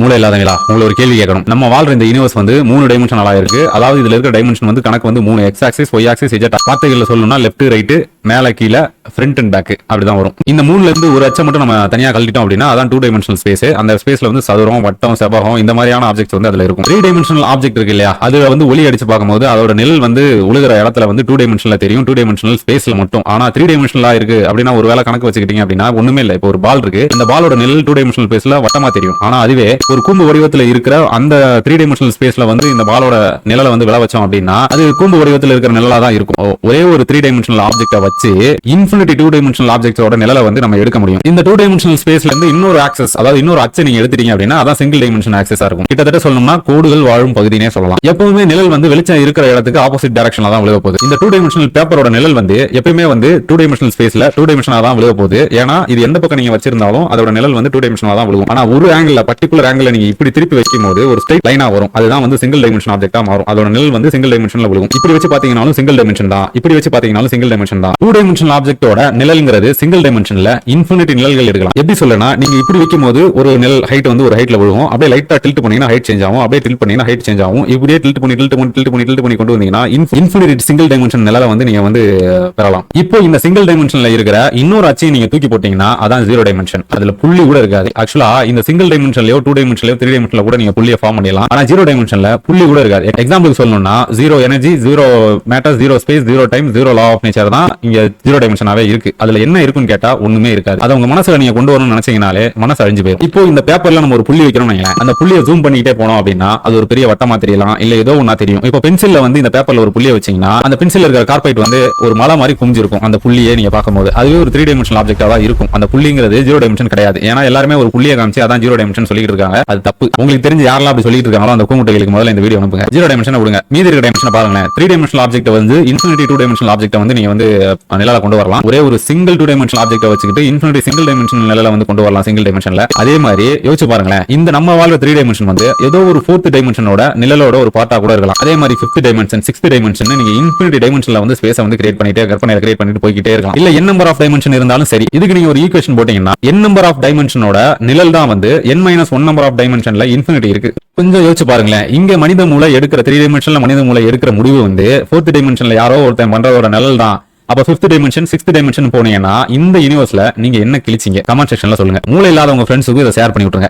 மூளை இல்லாதவங்களா உங்களை ஒரு கேள்வி கேட்கணும். நம்ம வாழ்ற இந்த யூனிவர்ஸ் வந்து 3 டைமென்ஷனலா இருக்கு. அதாவது இதுல இருக்கிற டைமென்ஷன் வந்து கணக்கு வந்து 3 X axis, Y axis, Z. வார்த்தைகள்ல சொல்லணும்னா லெஃப்ட், ரைட், மேல கீழே, ஃப்ரண்ட் அண்ட் பேக் அப்படிதான் வரும். இந்த 3ல இருந்து ஒரு அச்சை மட்டும் நம்ம தனியா கழட்டிட்டோம் அப்படின்னா அதான் 2 டைமென்ஷனல் ஸ்பேஸ். அந்த ஸ்பேஸ்ல வந்து சதுரம், வட்டம், செவ்வகம் இந்த மாதிரியான ஆப்ஜெக்ட்ஸ் வந்து அதுல இருக்கும். 3 டைமென்ஷனல் ஆப்ஜெக்ட் இருக்கு இல்லையா, அது வந்து ஒளி அடிச்சு பார்க்கும்போது அதோட நிழல் வந்து உழுகிற இடத்துல வந்து 2 டைமென்ஷனல தெரியும், 2 டைமென்ஷனல் ஸ்பேஸ்ல மட்டும். ஆனா 3 டைமென்ஷனலா இருக்கு அப்படின்னா ஒரு வேளை கணக்கு வச்சுக்கிட்டீங்க அப்படின்னா ஒண்ணுமே இல்லை. இப்போ ஒரு பால் இருக்கு, இந்த பாலோட நிழல் 2 டைமென்ஷனல் ஸ்பேஸ்ல வட்டமா தெரியும். ஆனா அதுவே ஒரு கூம்பு வடிவத்துல இருக்கிற அந்த 3 டைமென்ஷனல் ஸ்பேஸ்ல வந்து இந்த பாலோட நிழலை வந்து விழ வச்சோம் அப்படின்னா அது கூம்பு வடிவத்துல இருக்கிற நிழலா தான் இருக்கும். ஒரே ஒரு 3 டைமென்ஷனல் ஆப்ஜெக்ட்டை வச்சு இன்ஃபினிட்டி 2 டைமென்ஷனல் ஆப்ஜெக்ட்டோட நிழலை வந்து நம்ம எடுக்க முடியும். இந்த 2 டைமென்ஷனல் ஸ்பேஸ்ல இருந்து இன்னொரு ஆக்சஸ், அதாவது இன்னொரு அச்சை நீங்க எடுத்துட்டீங்க அப்படின்னா அதான் சிங்கிள் டைமென்ஷன் ஆக்சஸா இருக்கும். கிட்டத்தட்ட சொல்லணும்னா கோடுகள் வாழும் பகுதினே சொல்லலாம். எப்பவுமே நிழல் வந்து வெளிச்சம் இருக்கிற இடத்துக்கு ஆப்போசிட் டைரக்ஷன்ல தான் விழுக போகுது. இந்த 2 டைமென்ஷனல் பேப்பரோட நிழல் வந்து எப்பவுமே வந்து 2 டைமென்ஷனல் ஸ்பேஸ்ல 2 டைமென்ஷனா தான் விழுக போகுது. ஏன்னா இது எந்த பக்கம் நீங்க வச்சிருந்தாலும் அதோட நிழல் வந்து 2 டைமென்ஷனா தான் விழுகும். ஆனா ஒரு ஆங்கிள், பர்టిక్యులர் ஆங்கிள் நீங்க இப்படி திருப்பி வைக்கும்போது ஒரு ஸ்ட்ரைட் லைனா வரும். அதுதான் வந்து சிங்கிள் டைமென்ஷன் ஆப்ஜெக்ட்டா மாறும். அதோட நிழல் வந்து சிங்கிள் டைமென்ஷன்ல விழுகும். இப்படி வச்சு பாத்தீங்கன்னாலும் சிங்கிள் டைமென்ஷன் தான், இப்படி வச்சு பாத்தீங்கன்னாலும் சிங்கிள் டைமென்ஷன் தான். 2 டைமென்ஷனல் ஆப்ஜெக்ட்டோட நிழல்ங்கிறது சிங்கிள் டைமென்ஷன்ல இன்ஃபினிட்டி நிழல்கள் எடுக்கலாம். எப்படி சொல்லனா, நீங்க இப்படி வைக்கும்போது ஒரு நிழல் ஹைட் வந்து ஒரு ஹைட்ல விழுகும். அப்படியே லைட்டா டில்ட் பண்ணீங்கன்னா ஹைட் சேஞ்ச் ஆகும், அப்படியே டில்ட் பண்ணீங்கன்னா ஹைட் சேஞ்ச் ஆகும். இப்படியே டில்ட் பண்ணி கொண்டு வந்தீங்கன்னா இன்ஃபினிட்டி சிங்கிள் டைமென்ஷன் நிழலை வந்து நீங்க வந்து பெறலாம். இப்போ இந்த சிங்கிள் டைமென்ஷன்ல இருக்கிற இன்னொரு அச்சையை நீங்க தூக்கி போட்டீங்கன்னா அதான் 0 டைமென்ஷன். அதுல புள்ளி கூட இருக்காது. ஆக்சுவலா இந்த சிங்கிள் டைமென்ஷன்லயோ 2 டைமென்ஷன்லயோ 3 டைமென்ஷன்ல கூட நீங்க புள்ளியை ஃபார்ம் பண்ணிடலாம். ஆனா 0 டைமென்ஷன்ல புள்ளி கூட இருக்காது. எக்ஸாம்பிள் சொல்லணும்னா 0 energy, 0 matter, 0 space, 0 time, 0 law of nature தான் இங்க 0 டைமென்ஷனாவே இருக்கு. அதுல என்ன இருக்குன்னு கேட்டா ஒண்ணுமே இருக்காது. அதை உங்க மனசுல நீங்க கொண்டு வரணும்னு நினைச்சீங்கனாலே மனசு அழிஞ்சு போயிடும். இப்போ இந்த பேப்பர்ல நம்ம ஒரு புள்ளி வைக்கிறோம், அந்த புள்ளியை ஜூம் பண்ணிட்டே போனோம் அப்படின்னா அது ஒரு பெரிய வட்டமா தெரியலாம், இல்ல ஏதோ ஒண்ணா தெரியும். இப்போ பென்சில்ல வந்து இந்த பேப்பர்ல ஒரு புள்ளியை வச்சீங்கன்னா அந்த பென்சில்ல இருக்கிற கார்பைட் வந்து ஒரு மலை மாதிரி குமிஞ்சிருக்கும். அந்த புள்ளியை நீங்க பார்க்கும்போது அதுவே ஒரு 3 டைமென்ஷனல் ஆப்ஜெக்ட்டா தான் இருக்கும். அந்த புள்ளிங்கிறது 0 டைமென்ஷன் கிடையாது. ஏன்னா எல்லாருமே ஒரு புள்ளியை காமிச்சு அதான் 0 டைமென்ஷன் சொல்லிட்டு இருக்காங்க. அது தப்பு. உங்களுக்கு தெரிஞ்சு யாரெல்லாம் அப்படி சொல்லிட்டு இருக்காங்களோ அந்த கூமுட்டைகளுக்கு முதல்ல இந்த வீடியோ அனுப்புங்க. 0 டைமென்ஷன் விடுங்க, மீதி இருக்கிற டைமென்ஷன் பாருங்க. 3 டைமென்ஷனல் ஆப்ஜெக்ட் வந்து இன்ஃபினிட்டி 2 டைமென்ஷனல் ஆப்ஜெக்ட்டை வந்து நீங்க வந்து நிழல கொண்டு வரலாம். ஒரே ஒரு சிங்கிள் 2 டைமென்ஷனல் ஆப்ஜெக்ட்டை வச்சுக்கிட்டு இன்ஃபினிட்டி சிங்கிள் டைமென்ஷனல் நிழல வந்து கொண்டு வரலாம் சிங்கிள் டைமென்ஷன்ல. அதே மாதிரி யோசிச்சு பாருங்களேன், இந்த நம்ம வாழ்ற 3 டைமென்ஷன் வந்து ஏதோ ஒரு 4th டைமென்ஷனோட நிழலோட ஒரு பார்ட்டா கூட இருக்கலாம். அதே மாதிரி 5th டைமென்ஷன், 6th டைமென்ஷன் நீங்க இன்ஃபினிட்டி டைமென்ஷன்ல வந்து ஸ்பேஸை வந்து கிரியேட் பண்ணிட்டே கற்பனையில கிரியேட் பண்ணிட்டு போய்கிட்டே இருக்கலாம். இல்ல n நம்பர் ஆஃப் டைமென்ஷன் இருந்தாலும் சரி. இதுக்கு நீங்க ஒரு ஈக்குவேஷன் போட்டீங்கன்னா n நம்பர் ஆஃப் டைமென்ஷனோட நிழல் தான் வந்து n-1 நம்பர் ஆஃப் டைமென்ஷன்ல இன்ஃபினிட்டி இருக்கு. கொஞ்சம் யோசிச்சு பாருங்களேன், இங்க மனித மூளை எடுக்கிற 3 டைமென்ஷன்ல மனித மூளை எடுக்கிற முடிவு வந்து 4th டைமென்ஷன்ல யாரோ ஒருத்தன் பண்றதோட நிழல் தான். அப்ப 5th டைமென்ஷன் 6th டைமென்ஷன் போனீங்கன்னா இந்த யூனிவர்ஸ்ல நீங்க என்ன கிழிச்சீங்க? கமெண்ட் செக்ஷன்ல சொல்லுங்க. மூளை இல்லாத உங்க ஃப்ரெண்ட்ஸுக்கு இதை ஷேர் பண்ணி விட்டுருங்க.